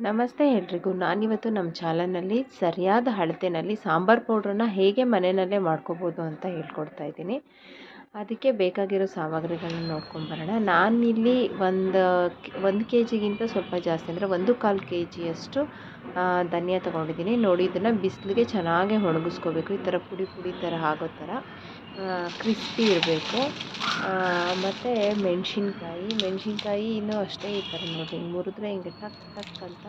ನಮಸ್ತೆ ಎಲ್ರಿಗೂ. ನಾನಿವತ್ತು ನಮ್ಮ ಚಾನಲ್ನಲ್ಲಿ ಸರಿಯಾದ ಅಳತೆನಲ್ಲಿ ಸಾಂಬಾರು ಪೌಡ್ರನ್ನ ಹೇಗೆ ಮನೆಯಲ್ಲೇ ಮಾಡ್ಕೋಬೋದು ಅಂತ ಹೇಳ್ಕೊಡ್ತಾ ಇದ್ದೀನಿ. ಅದಕ್ಕೆ ಬೇಕಾಗಿರೋ ಸಾಮಗ್ರಿಗಳನ್ನ ನೋಡ್ಕೊಂಬರೋಣ. ನಾನಿಲ್ಲಿ ಒಂದು ಕೆ ಜಿಗಿಂತ ಸ್ವಲ್ಪ ಜಾಸ್ತಿ ಅಂದರೆ 1/4 ಕೆ ಜಿಯಷ್ಟು ಧನಿಯಾ ತೊಗೊಂಡಿದ್ದೀನಿ. ನೋಡಿ, ಇದನ್ನು ಬಿಸಿಲಿಗೆ ಚೆನ್ನಾಗಿ ಒಣಗಿಸ್ಕೋಬೇಕು. ಈ ಥರ ಪುಡಿ ಪುಡಿ ಥರ ಆಗೋ ಥರ ಕ್ರಿಸ್ಪಿ ಇರಬೇಕು. ಮತ್ತು ಮೆಣಸಿನ್ಕಾಯಿನೂ ಅಷ್ಟೇ, ಈ ಥರ ನೋಡಿ, ಹಿಂಗೆ ಮುರಿದ್ರೆ ಹಿಂಗೆ ಟಕ್ ಟಕ್ ಅಂತ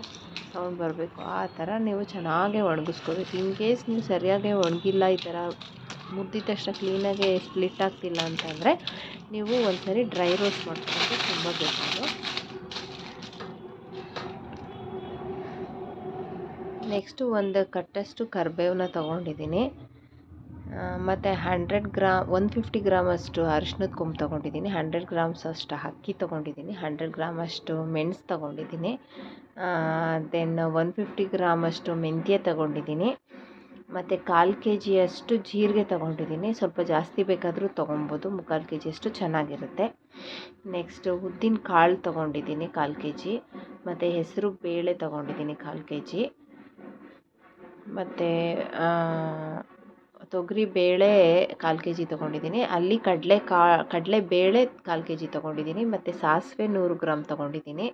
ಸೌಂಡ್ ಬರಬೇಕು. ಆ ಥರ ನೀವು ಚೆನ್ನಾಗೇ ಒಣಗಿಸ್ಕೋಬೇಕು. ಇನ್ ಕೇಸ್ ನೀವು ಸರಿಯಾಗಿ ಒಣಗಿಲ್ಲ, ಈ ಥರ ಮುರಿದ ತಕ್ಷಣ ಕ್ಲೀನಾಗಿ ಸ್ಪ್ಲಿಟ್ ಆಗ್ತಿಲ್ಲ ಅಂತಂದರೆ ನೀವು ಒಂದ್ಸರಿ ಡ್ರೈ ರೋಸ್ಟ್ ಮಾಡ್ಕೊಂಡ್ರೆ ತುಂಬ ಬೇಕಾದು. ನೆಕ್ಸ್ಟು ಒಂದು ಕಟ್ಟಷ್ಟು ಕರಿಬೇವನ್ನ ತೊಗೊಂಡಿದ್ದೀನಿ. ಮತ್ತು 150 ಗ್ರಾಮಷ್ಟು ಅರಿಶಿನದ ಕೊಂಬು ತೊಗೊಂಡಿದ್ದೀನಿ. 100 ಗ್ರಾಮ್ಸ್ ಅಷ್ಟು ಅಕ್ಕಿ ತೊಗೊಂಡಿದ್ದೀನಿ. 100 ಗ್ರಾಮಷ್ಟು ಮೆಣಸು ತೊಗೊಂಡಿದ್ದೀನಿ. ದೆನ್ 150 ಗ್ರಾಮಷ್ಟು ಮೆಂತ್ಯ ತೊಗೊಂಡಿದ್ದೀನಿ. ಮತ್ತು 1/4 ಕೆ ಜಿಯಷ್ಟು ಜೀರಿಗೆ ತೊಗೊಂಡಿದ್ದೀನಿ. ಸ್ವಲ್ಪ ಜಾಸ್ತಿ ಬೇಕಾದರೂ ತೊಗೊಬೋದು, 3/4 ಕೆ ಜಿಯಷ್ಟು ಚೆನ್ನಾಗಿರುತ್ತೆ. ನೆಕ್ಸ್ಟು ಉದ್ದಿನ ಕಾಳು ತೊಗೊಂಡಿದ್ದೀನಿ 1/4 ಕೆ ಜಿ. ಮತ್ತು ಹೆಸರು ಬೇಳೆ ತೊಗೊಂಡಿದ್ದೀನಿ 1/4 ಕೆ ಜಿ. ಮತ್ತು ತೊಗರಿ ಬೇಳೆ 1/4 ಕೆ ಜಿ ತೊಗೊಂಡಿದ್ದೀನಿ. ಅಲ್ಲಿ ಕಡಲೆ ಬೇಳೆ 1/4 ಕೆ ಜಿ ತೊಗೊಂಡಿದ್ದೀನಿ. ಮತ್ತು ಸಾಸಿವೆ 100 ಗ್ರಾಮ್ ತೊಗೊಂಡಿದ್ದೀನಿ.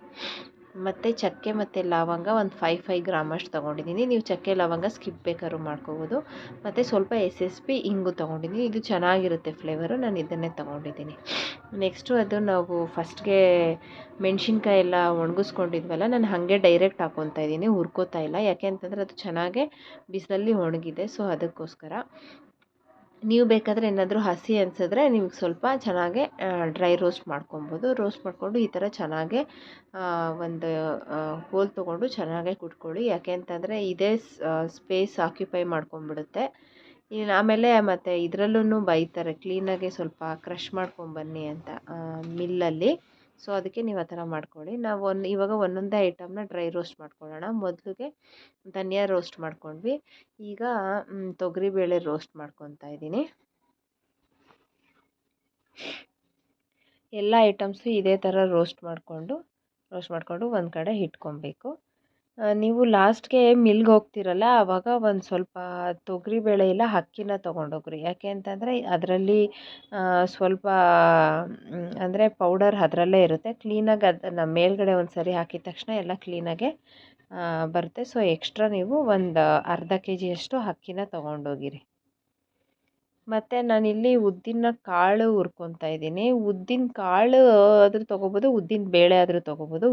ಮತ್ತು ಚಕ್ಕೆ ಮತ್ತು ಲವಂಗ ಒಂದು 5 ಗ್ರಾಮ್ ಅಷ್ಟು ತೊಗೊಂಡಿದ್ದೀನಿ. ನೀವು ಚಕ್ಕೆ ಲವಂಗ ಸ್ಕಿಪ್ ಬೇಕಾದ್ರೂ ಮಾಡ್ಕೋಬೋದು. ಮತ್ತು ಸ್ವಲ್ಪ SSP ಇಂಗು ತೊಗೊಂಡಿದ್ದೀನಿ. ಇದು ಚೆನ್ನಾಗಿರುತ್ತೆ ಫ್ಲೇವರು, ನಾನು ಇದನ್ನೇ ತೊಗೊಂಡಿದ್ದೀನಿ. ನೆಕ್ಸ್ಟು ಅದು ನಾವು ಫಸ್ಟ್ಗೆ ಮೆಣಸಿನ್ಕಾಯಿ ಎಲ್ಲ ಒಣಗಿಸ್ಕೊಂಡಿದ್ವಲ್ಲ, ನಾನು ಹಾಗೆ ಡೈರೆಕ್ಟ್ ಹಾಕ್ಕೊತಾ ಇದ್ದೀನಿ, ಹುರ್ಕೋತಾ ಇಲ್ಲ. ಯಾಕೆ ಅಂತಂದರೆ ಅದು ಚೆನ್ನಾಗೇ ಬಿಸಿಲಲ್ಲಿ ಒಣಗಿದೆ, ಸೊ ಅದಕ್ಕೋಸ್ಕರ. ನೀವು ಬೇಕಾದರೆ ಏನಾದರೂ ಹಸಿ ಅನಿಸಿದ್ರೆ ನಿಮ್ಗೆ ಸ್ವಲ್ಪ ಚೆನ್ನಾಗೆ ಡ್ರೈ ರೋಸ್ಟ್ ಮಾಡ್ಕೊಬೋದು. ರೋಸ್ಟ್ ಮಾಡಿಕೊಂಡು ಈ ಥರ ಚೆನ್ನಾಗೆ ಒಂದು ಹೋಲ್ ತೊಗೊಂಡು ಚೆನ್ನಾಗೆ ಕುಟ್ಕೊಳ್ಳಿ. ಯಾಕೆ ಅಂತಂದರೆ ಇದೇ ಸ್ಪೇಸ್ ಆಕ್ಯುಪೈ ಮಾಡ್ಕೊಂಬಿಡುತ್ತೆ. ಇನ್ನು ಆಮೇಲೆ ಮತ್ತು ಇದರಲ್ಲೂ ಬೈತಾರೆ, ಕ್ಲೀನಾಗೆ ಸ್ವಲ್ಪ ಕ್ರಷ್ ಮಾಡ್ಕೊಂಬನ್ನಿ ಅಂತ ಮಿಲ್ಲಲ್ಲಿ. ಸೊ ಅದಕ್ಕೆ ನೀವು ಆ ಥರ ಮಾಡ್ಕೊಳ್ಳಿ. ನಾವು ಇವಾಗ ಒಂದೊಂದೇ ಐಟಮ್ನ ಡ್ರೈ ರೋಸ್ಟ್ ಮಾಡ್ಕೊಳ್ಳೋಣ. ಮೊದಲಿಗೆ ಧನಿಯಾ ರೋಸ್ಟ್ ಮಾಡ್ಕೊಂಡ್ವಿ. ಈಗ ತೊಗರಿಬೇಳೆ ರೋಸ್ಟ್ ಮಾಡ್ಕೊತಾ ಇದ್ದೀನಿ. ಎಲ್ಲ ಐಟಮ್ಸು ಇದೇ ಥರ ರೋಸ್ಟ್ ಮಾಡಿಕೊಂಡು ಒಂದು ಕಡೆ ಇಟ್ಕೊಬೇಕು. ನೀವು ಲಾಸ್ಟ್ಗೆ ಮಿಲ್ಗೆ ಹೋಗ್ತಿರಲ್ಲ, ಆವಾಗ ಒಂದು ಸ್ವಲ್ಪ ತೊಗರಿಬೇಳೆ ಇಲ್ಲ ಅಕ್ಕಿನ ತೊಗೊಂಡೋಗ್ರಿ. ಯಾಕೆ ಅಂತಂದರೆ ಅದರಲ್ಲಿ ಸ್ವಲ್ಪ ಅಂದರೆ ಪೌಡರ್ ಅದರಲ್ಲೇ ಇರುತ್ತೆ. ಕ್ಲೀನಾಗಿ ಅದನ್ನು ಮೇಲ್ಗಡೆ ಒಂದು ಸರಿ ಹಾಕಿದ ತಕ್ಷಣ ಎಲ್ಲ ಕ್ಲೀನಾಗೆ ಬರುತ್ತೆ. ಸೊ ಎಕ್ಸ್ಟ್ರಾ ನೀವು ಒಂದು ಅರ್ಧ ಕೆ ಜಿಯಷ್ಟು ಅಕ್ಕಿನ ತೊಗೊಂಡೋಗಿರಿ. ಮತ್ತು ನಾನಿಲ್ಲಿ ಉದ್ದಿನ ಕಾಳು ಹುರ್ಕೊತಾ ಇದ್ದೀನಿ. ಉದ್ದಿನ ಕಾಳು ಆದರೂ ತೊಗೋಬೋದು, ಉದ್ದಿನ ಬೇಳೆ ಆದರೂ ತೊಗೋಬೋದು.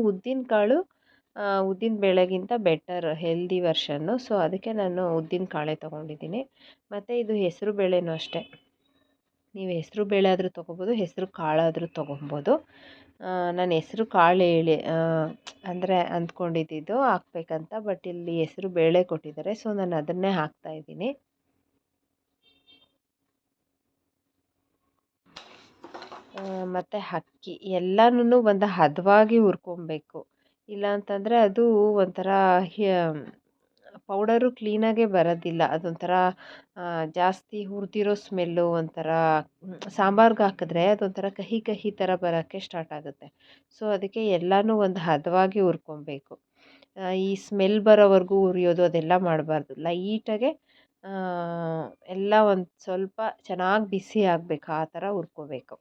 ಉದ್ದಿನ ಬೇಳೆಗಿಂತ ಬೆಟರ್, ಹೆಲ್ದಿ ವರ್ಷನ್ನು. ಸೊ ಅದಕ್ಕೆ ನಾನು ಉದ್ದಿನ ಕಾಳೇ ತೊಗೊಂಡಿದ್ದೀನಿ. ಮತ್ತು ಇದು ಹೆಸರು ಬೇಳೆನೂ ಅಷ್ಟೇ, ನೀವು ಹೆಸರು ಬೇಳೆ ಆದರೂ ತೊಗೋಬೋದು, ಹೆಸರು ಕಾಳಾದರೂ ತೊಗೊಬೋದು. ನಾನು ಹೆಸರು ಕಾಳು ಅಂದರೆ ಅಂದ್ಕೊಂಡಿದ್ದು ಹಾಕ್ಬೇಕಂತ, ಬಟ್ ಇಲ್ಲಿ ಹೆಸರು ಬೇಳೆ ಕೊಟ್ಟಿದ್ದಾರೆ, ಸೊ ನಾನು ಅದನ್ನೇ ಹಾಕ್ತಾಯಿದ್ದೀನಿ. ಮತ್ತು ಅಕ್ಕಿ ಎಲ್ಲನೂ ಒಂದು ಹದವಾಗಿ ಹುರ್ಕೊಬೇಕು. ಇಲ್ಲ ಅಂತಂದರೆ ಅದು ಒಂಥರ ಪೌಡರು ಕ್ಲೀನಾಗೇ ಬರೋದಿಲ್ಲ. ಅದೊಂಥರ ಜಾಸ್ತಿ ಹುರಿದಿರೋ ಸ್ಮೆಲ್ಲು, ಒಂಥರ ಸಾಂಬಾರ್ಗೆ ಹಾಕಿದ್ರೆ ಅದೊಂಥರ ಕಹಿ ಕಹಿ ಥರ ಬರೋಕ್ಕೆ ಸ್ಟಾರ್ಟ್ ಆಗುತ್ತೆ. ಸೊ ಅದಕ್ಕೆ ಎಲ್ಲನೂ ಒಂದು ಹದವಾಗಿ ಹುರ್ಕೊಬೇಕು. ಈ ಸ್ಮೆಲ್ ಬರೋವರೆಗೂ ಹುರಿಯೋದು ಅದೆಲ್ಲ ಮಾಡಬಾರ್ದು. ಲೈಟಾಗೆ ಎಲ್ಲ ಒಂದು ಸ್ವಲ್ಪ ಚೆನ್ನಾಗಿ ಬಿಸಿ ಆಗಬೇಕು, ಆ ಥರ ಹುರ್ಕೋಬೇಕು.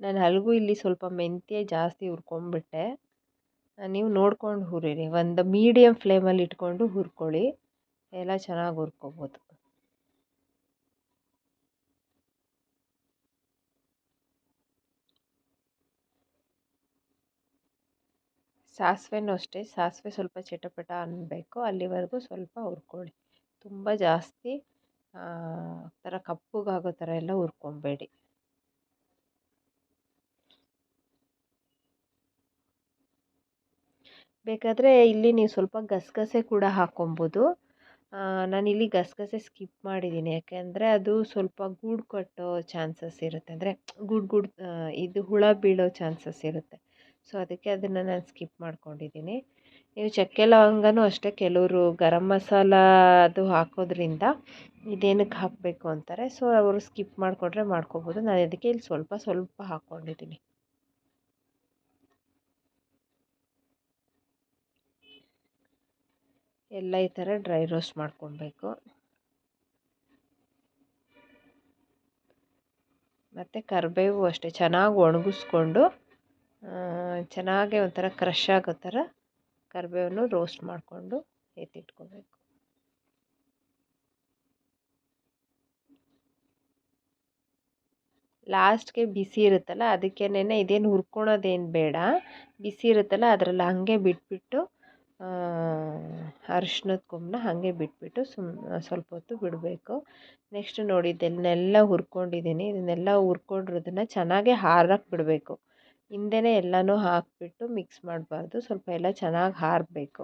ನಾನು ಅಲ್ಲಿಗೂ ಇಲ್ಲಿ ಸ್ವಲ್ಪ ಮೆಂತ್ಯ ಜಾಸ್ತಿ ಹುರ್ಕೊಂಡ್ಬಿಟ್ಟೆ. ನೀವು ನೋಡ್ಕೊಂಡು ಹುರಿರಿ, ಒಂದು ಮೀಡಿಯಮ್ ಫ್ಲೇಮಲ್ಲಿ ಇಟ್ಕೊಂಡು ಹುರ್ಕೊಳ್ಳಿ, ಎಲ್ಲ ಚೆನ್ನಾಗಿ ಹುರ್ಕೋಬೋದು. ಸಾಸಿವೆನೂ ಅಷ್ಟೇ, ಸಾಸಿವೆ ಸ್ವಲ್ಪ ಚಟಪಟ ಅನ್ನಬೇಕು, ಅಲ್ಲಿವರೆಗೂ ಸ್ವಲ್ಪ ಹುರ್ಕೊಳ್ಳಿ. ತುಂಬ ಜಾಸ್ತಿ ಥರ ಕಪ್ಪಗಾಗೋ ಥರ ಎಲ್ಲ ಹುರ್ಕೊಬೇಡಿ. ಬೇಕಾದರೆ ಇಲ್ಲಿ ನೀವು ಸ್ವಲ್ಪ ಗಸಗಸೆ ಕೂಡ ಹಾಕ್ಕೊಬೋದು. ನಾನಿಲ್ಲಿ ಗಸಗಸೆ ಸ್ಕಿಪ್ ಮಾಡಿದ್ದೀನಿ, ಯಾಕೆಂದರೆ ಅದು ಸ್ವಲ್ಪ ಗೂಡು ಕಟ್ಟೋ ಚಾನ್ಸಸ್ ಇರುತ್ತೆ, ಅಂದರೆ ಇದು ಹುಳ ಬೀಳೋ ಚಾನ್ಸಸ್ ಇರುತ್ತೆ. ಸೊ ಅದಕ್ಕೆ ಅದನ್ನು ನಾನು ಸ್ಕಿಪ್ ಮಾಡ್ಕೊಂಡಿದ್ದೀನಿ. ನೀವು ಚಕ್ಕೆ ಲವಂಗನೂ ಅಷ್ಟೇ, ಕೆಲವರು ಗರಂ ಮಸಾಲ ಅದು ಹಾಕೋದ್ರಿಂದ ಇದೇನಕ್ಕೆ ಹಾಕಬೇಕು ಅಂತಾರೆ. ಸೊ ಅವರು ಸ್ಕಿಪ್ ಮಾಡಿಕೊಂಡ್ರೆ ಮಾಡ್ಕೋಬೋದು. ನಾನು ಅದಕ್ಕೆ ಇಲ್ಲಿ ಸ್ವಲ್ಪ ಹಾಕ್ಕೊಂಡಿದ್ದೀನಿ. ಎಲ್ಲ ಈ ಥರ ಡ್ರೈ ರೋಸ್ಟ್ ಮಾಡ್ಕೊಳ್ಬೇಕು. ಮತ್ತು ಕರಿಬೇವು ಅಷ್ಟೇ ಚೆನ್ನಾಗಿ ಒಣಗಿಸ್ಕೊಂಡು ಚೆನ್ನಾಗಿ ಒಂಥರ ಕ್ರಷ್ ಆಗೋ ಥರ ಕರಿಬೇವನ್ನು ರೋಸ್ಟ್ ಮಾಡಿಕೊಂಡು ಎತ್ತಿಟ್ಕೋಬೇಕು. ಲಾಸ್ಟ್ಗೆ ಬಿಸಿ ಇರುತ್ತಲ್ಲ ಅದಕ್ಕೇನೆ ಇದೇನು ಹುರ್ಕೊಳೋದೇನು ಬೇಡ, ಬಿಸಿ ಇರುತ್ತಲ್ಲ ಅದರಲ್ಲಿ ಹಾಗೆ ಬಿಟ್ಬಿಟ್ಟು ಅರಿಶಿನದ ಕೊಂಬನ್ನ ಹಾಗೆ ಬಿಟ್ಬಿಟ್ಟು ಸ್ವಲ್ಪ ಹೊತ್ತು ಬಿಡಬೇಕು. ನೆಕ್ಸ್ಟ್ ನೋಡಿ ಇದನ್ನೆಲ್ಲ ಹುರ್ಕೊಂಡಿದ್ದೀನಿ. ಇದನ್ನೆಲ್ಲ ಹುರ್ಕೊಂಡಿರೋದನ್ನು ಚೆನ್ನಾಗಿ ಹಾರಕ್ಕೆ ಬಿಡಬೇಕು. ಹಿಂದೆಯೇ ಎಲ್ಲನೂ ಹಾಕಿಬಿಟ್ಟು ಮಿಕ್ಸ್ ಮಾಡಬಾರ್ದು, ಸ್ವಲ್ಪ ಎಲ್ಲ ಚೆನ್ನಾಗಿ ಹಾರಬೇಕು.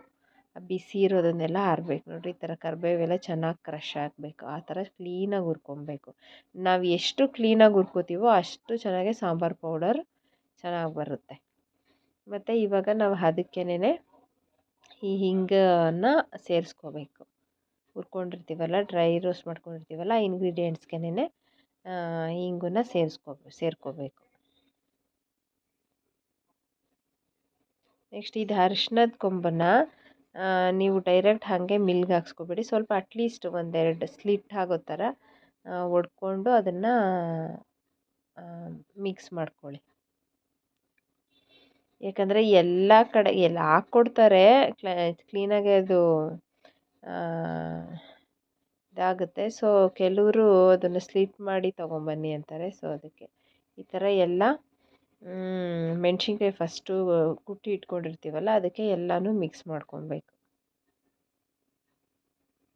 ಬಿಸಿ ಇರೋದನ್ನೆಲ್ಲ ಆರಬೇಕು. ನೋಡಿರಿ ಈ ಥರ ಕರಿಬೇವೆಲ್ಲ ಚೆನ್ನಾಗಿ ಕ್ರಷ್ ಆಗಬೇಕು. ಆ ಥರ ಕ್ಲೀನಾಗಿ ಹುರ್ಕೊಬೇಕು. ನಾವು ಎಷ್ಟು ಕ್ಲೀನಾಗಿ ಹುರ್ಕೋತೀವೋ ಅಷ್ಟು ಚೆನ್ನಾಗಿ ಸಾಂಬಾರು ಪೌಡರ್ ಚೆನ್ನಾಗಿ ಬರುತ್ತೆ. ಮತ್ತು ಇವಾಗ ನಾವು ಅದಕ್ಕೇನೆ ಈ ಹಿಂಗನ್ನು ಸೇರಿಸ್ಕೋಬೇಕು. ಹುರ್ಕೊಂಡಿರ್ತೀವಲ್ಲ, ಡ್ರೈ ರೋಸ್ಟ್ ಮಾಡ್ಕೊಂಡಿರ್ತೀವಲ್ಲ, ಆ ಇಂಗ್ರೀಡಿಯೆಂಟ್ಸ್ಗೆನೆ ಹಿಂಗನ್ನು ಸೇರ್ಕೋಬೇಕು. ನೆಕ್ಸ್ಟ್ ಇದು ಅರಿಶಿನದ ಕೊಂಬನ್ನು ನೀವು ಡೈರೆಕ್ಟ್ ಹಾಗೆ ಮಿಲ್ಗೆ ಹಾಕ್ಸ್ಕೊಬೇಡಿ. ಸ್ವಲ್ಪ ಅಟ್ಲೀಸ್ಟ್ ಒಂದೆರಡು ಸ್ಲಿಟ್ ಆಗೋ ಥರ ಒಡ್ಕೊಂಡು ಅದನ್ನು ಮಿಕ್ಸ್ ಮಾಡ್ಕೊಳ್ಳಿ. ಯಾಕಂದರೆ ಎಲ್ಲ ಕಡೆ ಎಲ್ಲ ಹಾಕ್ಕೊಡ್ತಾರೆ, ಕ್ಲೀನಾಗಿ ಅದು ಇದಾಗುತ್ತೆ. ಸೊ ಕೆಲವರು ಅದನ್ನು ಸ್ಲಿಟ್ ಮಾಡಿ ತೊಗೊಂಬನ್ನಿ ಅಂತಾರೆ. ಸೊ ಅದಕ್ಕೆ ಈ ಥರ ಎಲ್ಲ ಮೆಣಸಿನ್ಕಾಯಿ ಫಸ್ಟು ಕುಟ್ಟಿ ಇಟ್ಕೊಂಡಿರ್ತೀವಲ್ಲ ಅದಕ್ಕೆ ಎಲ್ಲನೂ ಮಿಕ್ಸ್ ಮಾಡ್ಕೊಬೇಕು.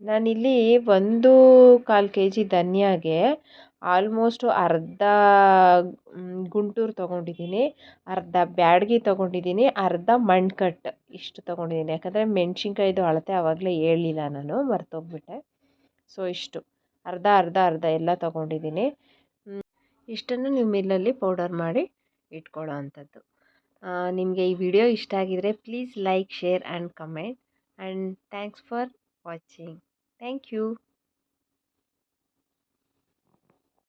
ನಾನಿಲ್ಲಿ 1/4 kg ಧನಿಯಾಗೆ ಆಲ್ಮೋಸ್ಟು ಅರ್ಧ ಗುಂಟೂರು ತೊಗೊಂಡಿದ್ದೀನಿ, ಅರ್ಧ ಬ್ಯಾಡಗಿ ತೊಗೊಂಡಿದ್ದೀನಿ, ಅರ್ಧ ಮಣ್ಕಟ್ಟು ಇಷ್ಟು ತೊಗೊಂಡಿದ್ದೀನಿ. ಯಾಕಂದರೆ ಮೆಣಸಿನ್ಕಾಯಿದು ಅಳತೆ ಆವಾಗಲೇ ಹೇಳಲಿಲ್ಲ, ನಾನು ಮರ್ತೋಗ್ಬಿಟ್ಟೆ. ಸೊ ಇಷ್ಟು ಅರ್ಧ ಅರ್ಧ ಅರ್ಧ ಎಲ್ಲ ತೊಗೊಂಡಿದ್ದೀನಿ. ಇಷ್ಟನ್ನು ನೀವು ಮಿಲ್ಲಲ್ಲಿ ಪೌಡರ್ ಮಾಡಿ ಇಟ್ಕೊಳ್ಳೋ ಅಂಥದ್ದು. ನಿಮಗೆ ಈ ವಿಡಿಯೋ ಇಷ್ಟ ಆಗಿದರೆ please like, share and comment. And thanks for watching. Thank you.